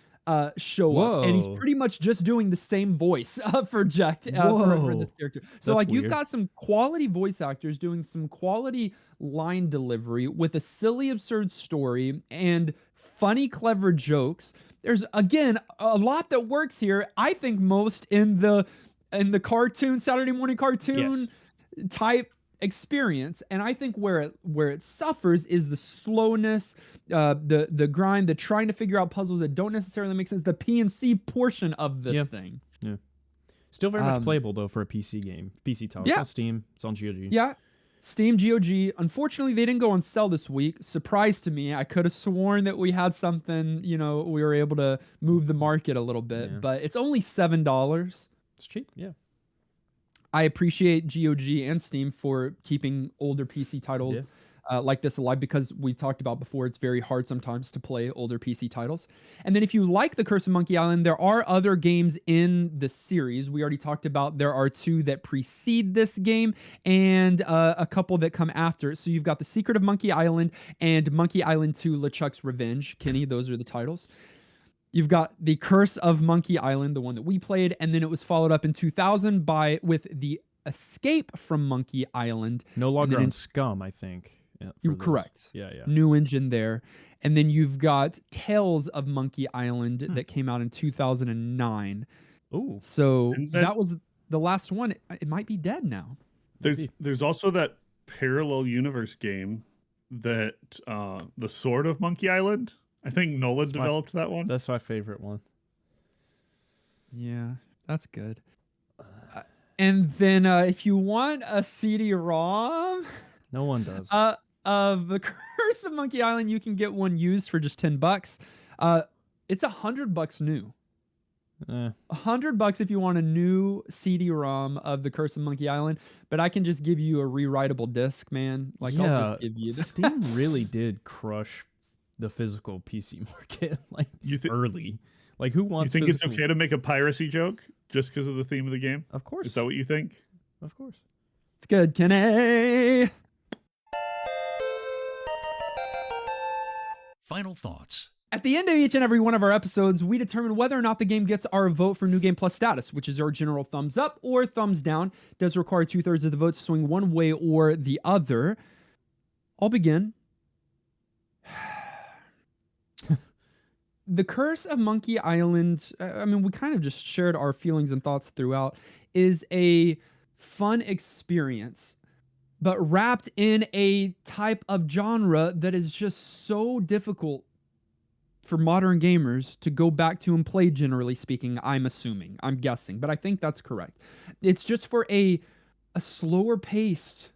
show up, and he's Whoa. pretty much just doing the same voice for Jack for this Whoa. character. So That's like you've weird. got some quality voice actors doing some quality line delivery with a silly, absurd story and funny, clever jokes. There's again a lot that works here. I think most in the cartoon Saturday morning cartoon type experience, and I think where it suffers is the slowness, the grind, the trying to figure out puzzles that don't necessarily make sense, the PNC portion of this Yeah. thing. Yeah. Still very much Um, playable though for a PC game. PC title. It's Yeah. on Steam. It's on GOG. Yeah. Steam GOG. Unfortunately, they didn't go on sale this week. Surprise to me. I could have sworn that we had something, we were able to move the market a little bit, Yeah. but it's only $7. It's cheap. Yeah. I appreciate GOG and Steam for keeping older PC titles like this alive, because we talked about before, it's very hard sometimes to play older PC titles. And then if you like The Curse of Monkey Island, there are other games in the series. We already talked about there are 2 that precede this game and a couple that come after. So you've got The Secret of Monkey Island and Monkey Island 2 LeChuck's Revenge. Kenny, those are the titles. You've got The Curse of Monkey Island, the one that we played, and then it was followed up in 2000 with The Escape from Monkey Island. No longer then on Scum, I think. Yeah, for You're those. correct. Yeah, yeah. New engine there. And then you've got Tales of Monkey Island that came out in 2009. Ooh. So And that was the last one. It might be dead now. There's also that parallel universe game that the Sword of Monkey Island. I think Nolan developed that one. That's my favorite one. Yeah, that's good. And then if you want a CD-ROM No one does. of The Curse of Monkey Island, you can get one used for just $10. It's $100 new. $100 if you want a new CD-ROM of The Curse of Monkey Island, but I can just give you a rewritable disc, man. Like I'll just give you Steam really did crush the physical PC market early. Like who You wants think it's physical- okay to make a piracy joke just because of the theme of the game? Of course. Is that what you think? Of course. It's good, Kenny. Final thoughts. At the end of each and every one of our episodes, we determine whether or not the game gets our vote for New Game Plus status, which is our general thumbs up or thumbs down. It does require 2/3 of the votes to swing one way or the other. I'll begin. The Curse of Monkey Island, I mean, we kind of just shared our feelings and thoughts throughout, is a fun experience, but wrapped in a type of genre that is just so difficult for modern gamers to go back to and play, generally speaking. I'm guessing, but I think that's correct. It's just for a slower paced,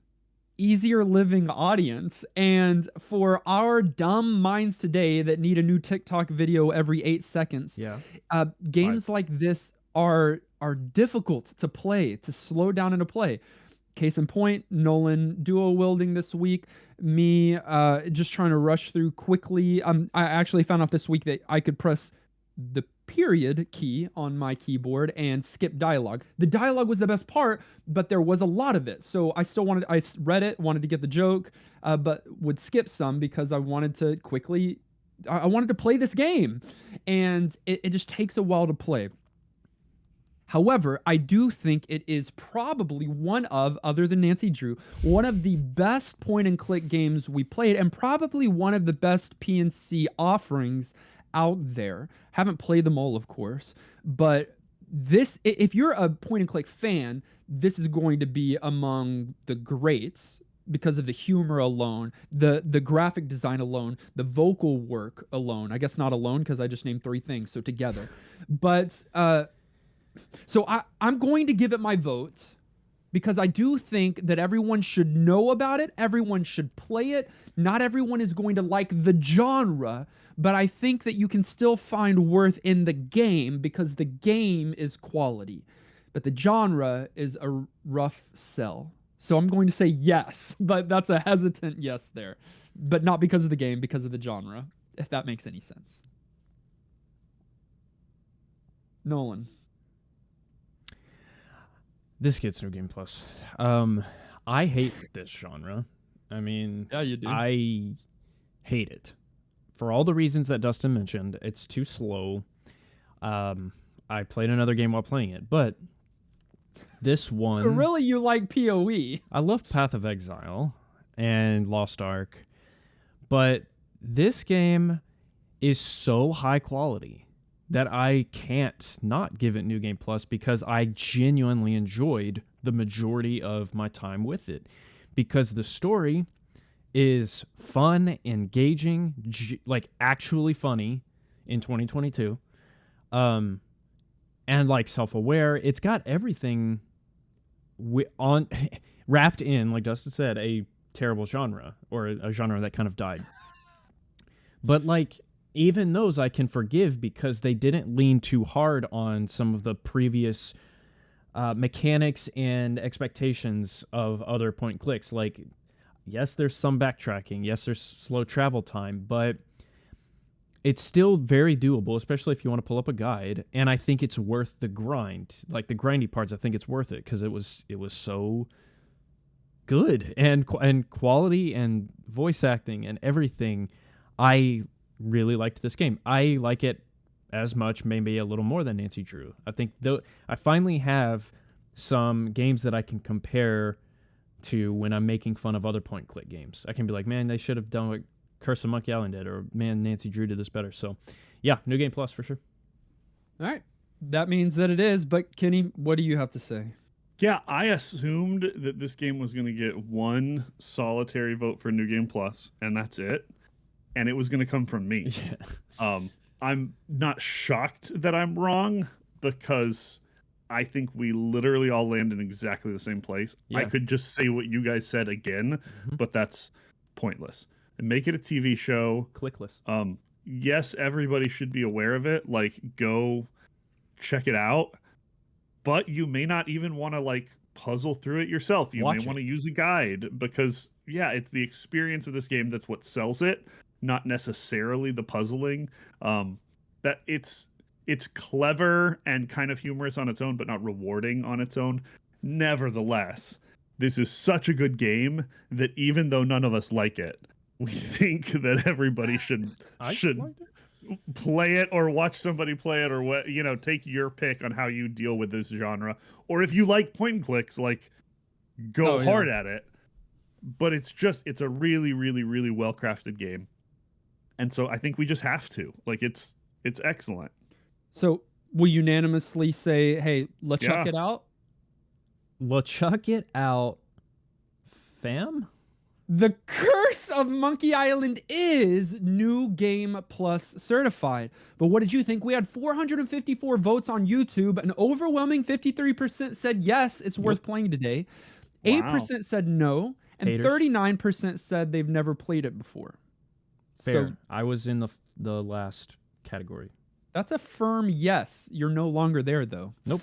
easier living audience, and for our dumb minds today that need a new TikTok video every 8 seconds. Yeah. Games like this are difficult to play, to slow down and to play. Case in point, Nolan duo wielding this week, me just trying to rush through quickly. I actually found out this week that I could press the period key on my keyboard and skip dialogue. The dialogue was the best part, but there was a lot of it. So I read it, wanted to get the joke, but would skip some because I wanted to I wanted to play this game. And it just takes a while to play. However, I do think it is probably other than Nancy Drew, one of the best point-and-click games we played, and probably one of the best PNC offerings out there. Haven't played them all, of course, but if you're a point-and-click fan, this is going to be among the greats because of the humor alone, the graphic design alone, the vocal work alone. I guess not alone because I just named 3 things, so together. But so I'm going to give it my vote because I do think that everyone should know about it. Everyone should play it. Not everyone is going to like the genre, but I think that you can still find worth in the game because the game is quality. But the genre is a rough sell. So I'm going to say yes, but that's a hesitant yes there. But not because of the game, because of the genre, if that makes any sense. Nolan. This gets New Game Plus. I hate this genre. I mean, Yeah, you do. I hate it for all the reasons that Dustin mentioned. It's too slow. I played another game while playing it, but this one, So really, you like PoE? I love Path of Exile and Lost Ark, but this game is so high quality that I can't not give it New Game Plus because I genuinely enjoyed the majority of my time with it, because the story is fun, engaging, like actually funny in 2022, and like self-aware. It's got everything on wrapped in, like Dustin said, a terrible genre, or a genre that kind of died. But like, even those I can forgive because they didn't lean too hard on some of the previous mechanics and expectations of other point and clicks. Like, yes, there's some backtracking. Yes, there's slow travel time, but it's still very doable, especially if you want to pull up a guide. And I think it's worth the grind. Like the grindy parts, I think it's worth it because it was so good, and quality and voice acting and everything. I really liked this game. I like it as much, maybe a little more than Nancy Drew. I think though I finally have some games that I can compare to when I'm making fun of other point click games. I can be like, man, they should have done what Curse of Monkey Island did, or man, Nancy Drew did this better. So yeah, New Game Plus for sure. All right. That means that it is, but Kenny, what do you have to say? Yeah, I assumed that this game was going to get one solitary vote for New Game Plus, and that's it. And it was going to come from me. Yeah. I'm not shocked that I'm wrong, because I think we literally all land in exactly the same place. Yeah. I could just say what you guys said again, but that's pointless. And make it a TV show. Clickless. Yes, everybody should be aware of it. Like, go check it out. But you may not even want to like puzzle through it yourself. You may want to use a guide, because yeah, it's the experience of this game that's what sells it, not necessarily the puzzling. That it's clever and kind of humorous on its own, but not rewarding on its own. Nevertheless, this is such a good game that even though none of us like it, we think that everybody should play it or watch somebody play it, or what, take your pick on how you deal with this genre. Or if you like point and clicks, like, go hard at it. But it's a really, really, really well crafted game. And so I think we just have to. Like, it's excellent. So we unanimously say, hey, let's chuck it out. Let's chuck it out, fam. The Curse of Monkey Island is New Game Plus certified. But what did you think? We had 454 votes on YouTube. An overwhelming 53% said yes, it's worth playing today. 8% said no. And Haters. 39% said they've never played it before. Fair. So I was in the last category. that's a firm yes. You're no longer there, though. Nope.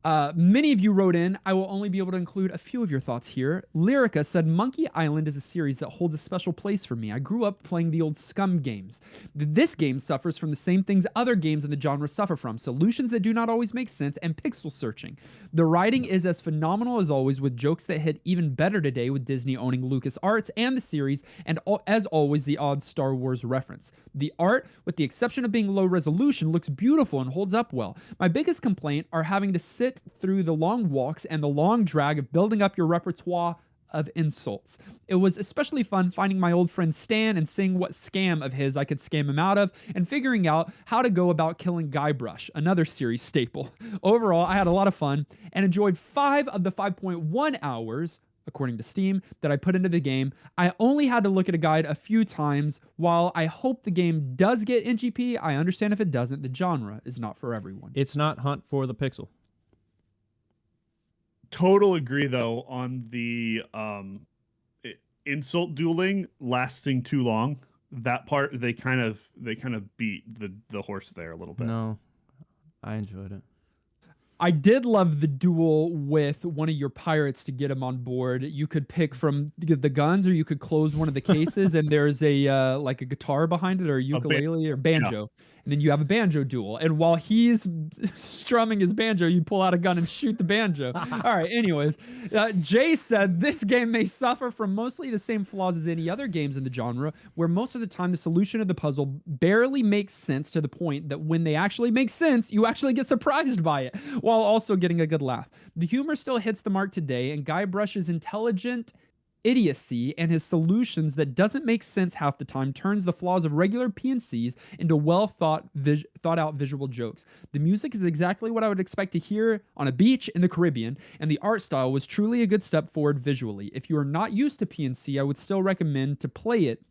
Many of you wrote in. I will only be able to include a few of your thoughts here. Lyrica said, Monkey Island is a series that holds a special place for me. I grew up playing the old Scum games. This game suffers from the same things other games in the genre suffer from: solutions that do not always make sense and pixel searching. The writing is as phenomenal as always, with jokes that hit even better today with Disney owning LucasArts and the series, and as always, the odd Star Wars reference. The art, with the exception of being low resolution, looks beautiful and holds up well. My biggest complaint are having to sit through the long walks and the long drag of building up your repertoire of insults. It was especially fun finding my old friend Stan and seeing what scam of his I could scam him out of, and figuring out how to go about killing Guybrush, another series staple. Overall, I had a lot of fun and enjoyed 5 of the 5.1 hours, according to Steam, that I put into the game. I only had to look at a guide a few times. While I hope the game does get NGP, I understand if it doesn't. The genre is not for everyone. It's not Hunt for the Pixel. Total agree though on the insult dueling lasting too long. That part they kind of beat the horse there a little bit. No, I enjoyed it. I did love the duel with one of your pirates to get him on board. You could pick from the guns, or you could close one of the cases, and there's a like a guitar behind it, or a ukulele, or banjo, and then you have a banjo duel. And while he's strumming his banjo, you pull out a gun and shoot the banjo. All right. Anyways, Jay said this game may suffer from mostly the same flaws as any other games in the genre, where most of the time the solution of the puzzle barely makes sense, to the point that when they actually make sense, you actually get surprised by it, while also getting a good laugh. The humor still hits the mark today, and Guybrush's intelligent idiocy and his solutions that doesn't make sense half the time turns the flaws of regular PNCs into well thought out visual jokes. The music is exactly what I would expect to hear on a beach in the Caribbean, and the art style was truly a good step forward visually. If you are not used to PNC, I would still recommend to play it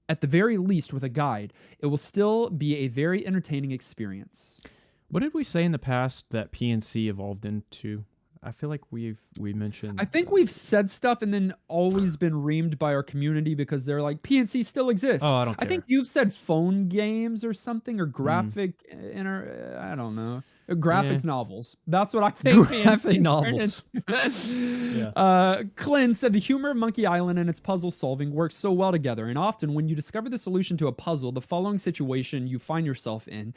at the very least with a guide. It will still be a very entertaining experience. What did we say in the past that PNC evolved into? I feel like we mentioned. I think we've said stuff and then always been reamed by our community because they're like, PNC still exists. Oh, I don't care. I think you've said phone games or something, or graphic I don't know. Graphic novels. That's what I think. Graphic novels. Clint said the humor of Monkey Island and its puzzle solving works so well together, and often when you discover the solution to a puzzle, the following situation you find yourself in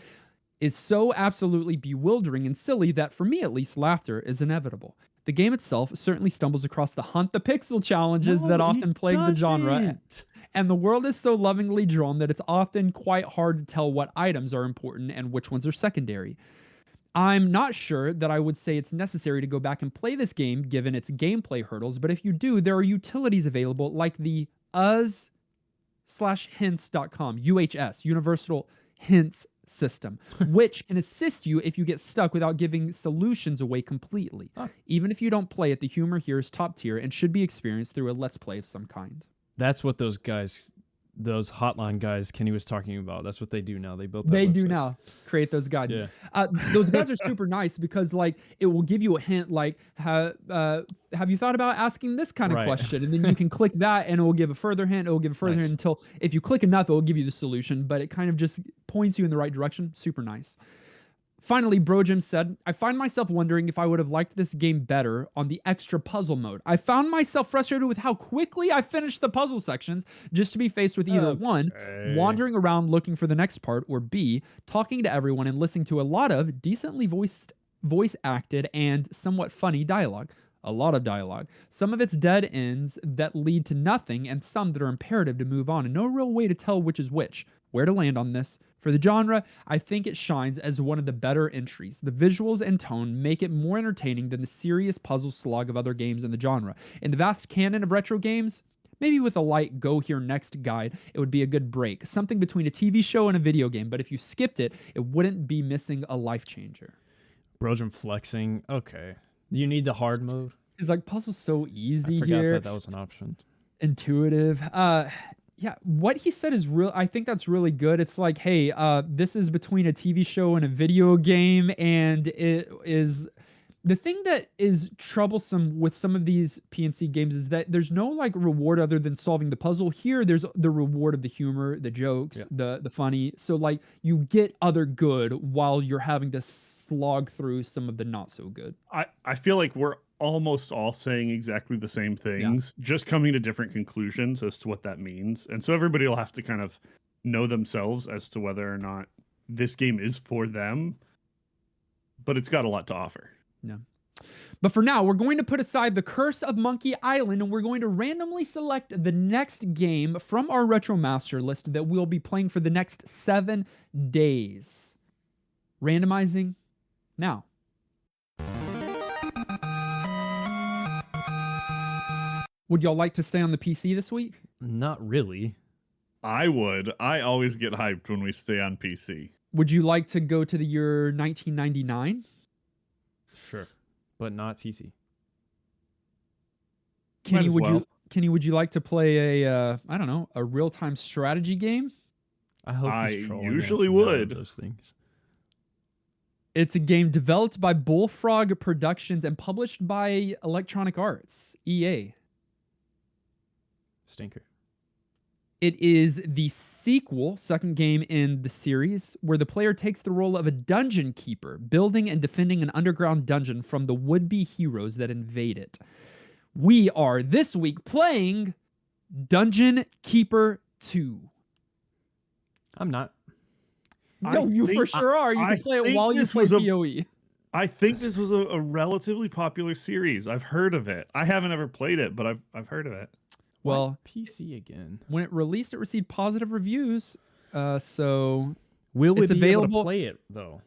is so absolutely bewildering and silly that, for me at least, laughter is inevitable. The game itself certainly stumbles across the hunt the pixel challenges that often plague the genre, and the world is so lovingly drawn that it's often quite hard to tell what items are important and which ones are secondary. I'm not sure that I would say it's necessary to go back and play this game given its gameplay hurdles, but if you do, there are utilities available like the us/hints.com, UHS, Universal Hints system, which can assist you if you get stuck without giving solutions away completely. Even if you don't play it, the humor here is top tier and should be experienced through a let's play of some kind. That's what those hotline guys Kenny was talking about. That's what they do now. They built that They website. do now create those guides. Yeah. Those guides are super nice because like it will give you a hint like have you thought about asking this kind of question, and then you can click that and it will give a further hint. It will give a further hint until if you click enough, it will give you the solution, but it kind of just points you in the right direction. Super nice. Finally, Bro Jim said, I find myself wondering if I would have liked this game better on the extra puzzle mode. I found myself frustrated with how quickly I finished the puzzle sections just to be faced with either one, wandering around looking for the next part, or B, talking to everyone and listening to a lot of decently voice acted and somewhat funny dialogue. A lot of dialogue. Some of it's dead ends that lead to nothing, and some that are imperative to move on, and no real way to tell which is which. Where to land on this? For the genre, I think it shines as one of the better entries. The visuals and tone make it more entertaining than the serious puzzle slog of other games in the genre. In the vast canon of retro games, maybe with a light go here next guide, it would be a good break. Something between a TV show and a video game, but if you skipped it, it wouldn't be missing a life changer. Brojum flexing. Okay. You need the hard mode? It's like puzzle's so easy I forgot here. that was an option. Intuitive. Yeah, what he said is real. I think that's really good. It's like, hey, this is between a TV show and a video game, and it is the thing that is troublesome with some of these PNC games is that there's no like reward other than solving the puzzle. Here, there's the reward of the humor, the jokes, the funny. So like you get other good while you're having to slog through some of the not so good. I feel like we're almost all saying exactly the same things, just coming to different conclusions as to what that means. And so everybody will have to kind of know themselves as to whether or not this game is for them, but it's got a lot to offer. Yeah. But for now, we're going to put aside the Curse of Monkey Island, and we're going to randomly select the next game from our Retro Master list that we'll be playing for the next 7 days. Randomizing now. Would y'all like to stay on the PC this week? Not really. I would. I always get hyped when we stay on PC. Would you like to go to the year 1999? Sure, but not PC. Kenny, would you like to play a I don't know, a real-time strategy game? I hope I he's trolling usually us. None of would. those things. It's a game developed by Bullfrog Productions and published by Electronic Arts, EA. Stinker. It is the sequel, second game in the series, where the player takes the role of a dungeon keeper, building and defending an underground dungeon from the would-be heroes that invade it. We are this week playing Dungeon Keeper 2. I'm not. No, you for sure are. You can play it while you play PoE. I think this was a relatively popular series. I've heard of it. I haven't ever played it, but I've heard of it. Well, PC again. When it released, it received positive reviews. So will it's we be able available. To play it though?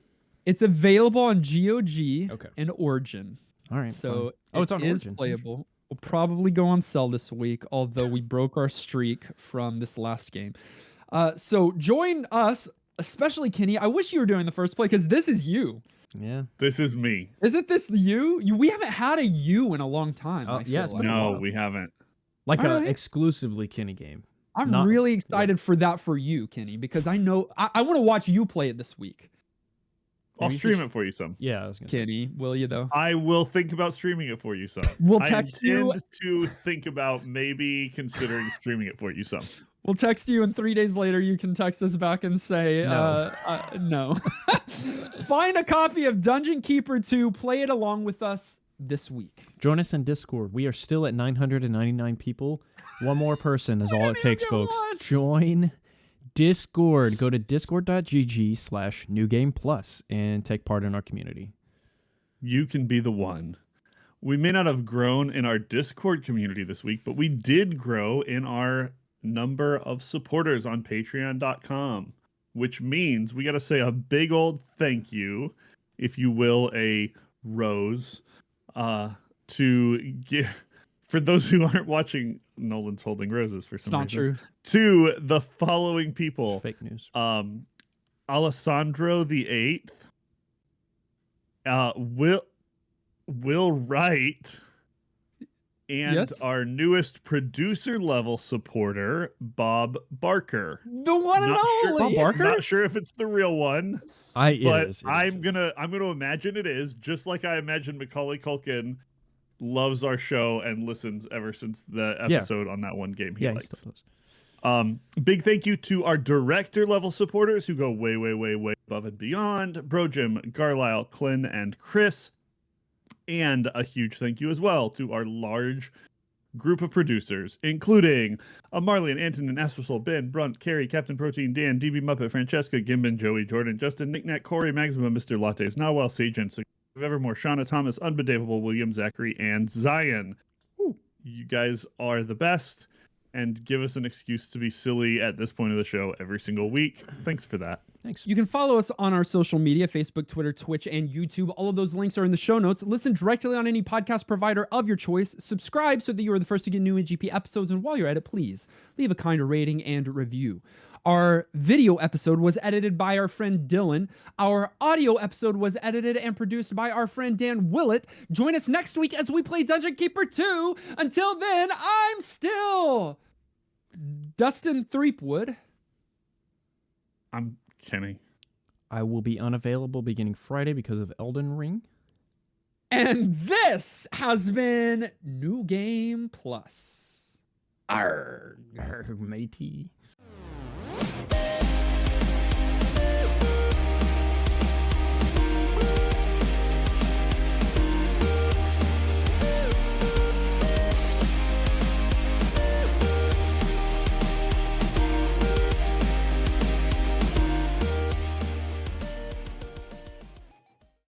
It's available on GOG Okay. and Origin. All right. So it's on is Origin. playable. We'll probably go on sale this week, although we broke our streak from this last game. So join us, especially Kenny. I wish you were doing the first play because this is you. Yeah. This is me. Isn't this you? We haven't had a you in a long time. I yeah, feel it's like. been a No, while. we haven't. Like All a right. exclusively Kenny game. I'm really excited for that for you, Kenny, because I know I want to watch you play it this week. I'll stream it for you some. Yeah, I was gonna say. Kenny, will you though? I will think about streaming it for you some. We'll text you. I intend to think about maybe considering streaming it for you some. We'll text you, and 3 days later, you can text us back and say, No. no. Find a copy of Dungeon Keeper 2, play it along with us this week. Join us in Discord. We are still at 999 people. One more person is all it takes, folks. Join Discord. Go to discord.gg/newgameplus and take part in our community. You can be the one. We may not have grown in our Discord community this week, but we did grow in our number of supporters on patreon.com, which means we got to say a big old thank you, if you will, a rose, to give, for those who aren't watching, Nolan's holding roses for some reason. It's not true. To the following people. Fake news. Alessandro the 8th, Will Wright, and Yes? our newest producer level supporter, Bob Barker. The one and only. Bob Barker? Not sure if it's the real one, It but is. I'm gonna imagine it is, just like I imagine Macaulay Culkin loves our show and listens ever since the episode on that one game he likes. Still does. Big thank you to our director level supporters who go way, way, way, way above and beyond. Bro Jim, Garlisle, Clint, and Chris. And a huge thank you as well to our large group of producers, including Marley, Antonin, Astrosol, Ben, Brunt, Carrie, Captain Protein, Dan, DB Muppet, Francesca, Gimbin, Joey, Jordan, Justin, Knickknack, Corey, Maxima, Mr. Lattes, Nawal, Sagen, Evermore, Shauna, Thomas, Unbedavable, William, Zachary, and Zion. Ooh. You guys are the best and give us an excuse to be silly at this point of the show every single week. Thanks for that. Thanks. You can follow us on our social media, Facebook, Twitter, Twitch, and YouTube. All of those links are in the show notes. Listen directly on any podcast provider of your choice. Subscribe so that you are the first to get new NGP episodes. And while you're at it, please leave a kind rating and review. Our video episode was edited by our friend Dylan. Our audio episode was edited and produced by our friend Dan Willett. Join us next week as we play Dungeon Keeper 2. Until then, I'm still Dustin Threepwood. I'm Kenny. I will be unavailable beginning Friday because of Elden Ring. And this has been New Game Plus. Arrgh, matey.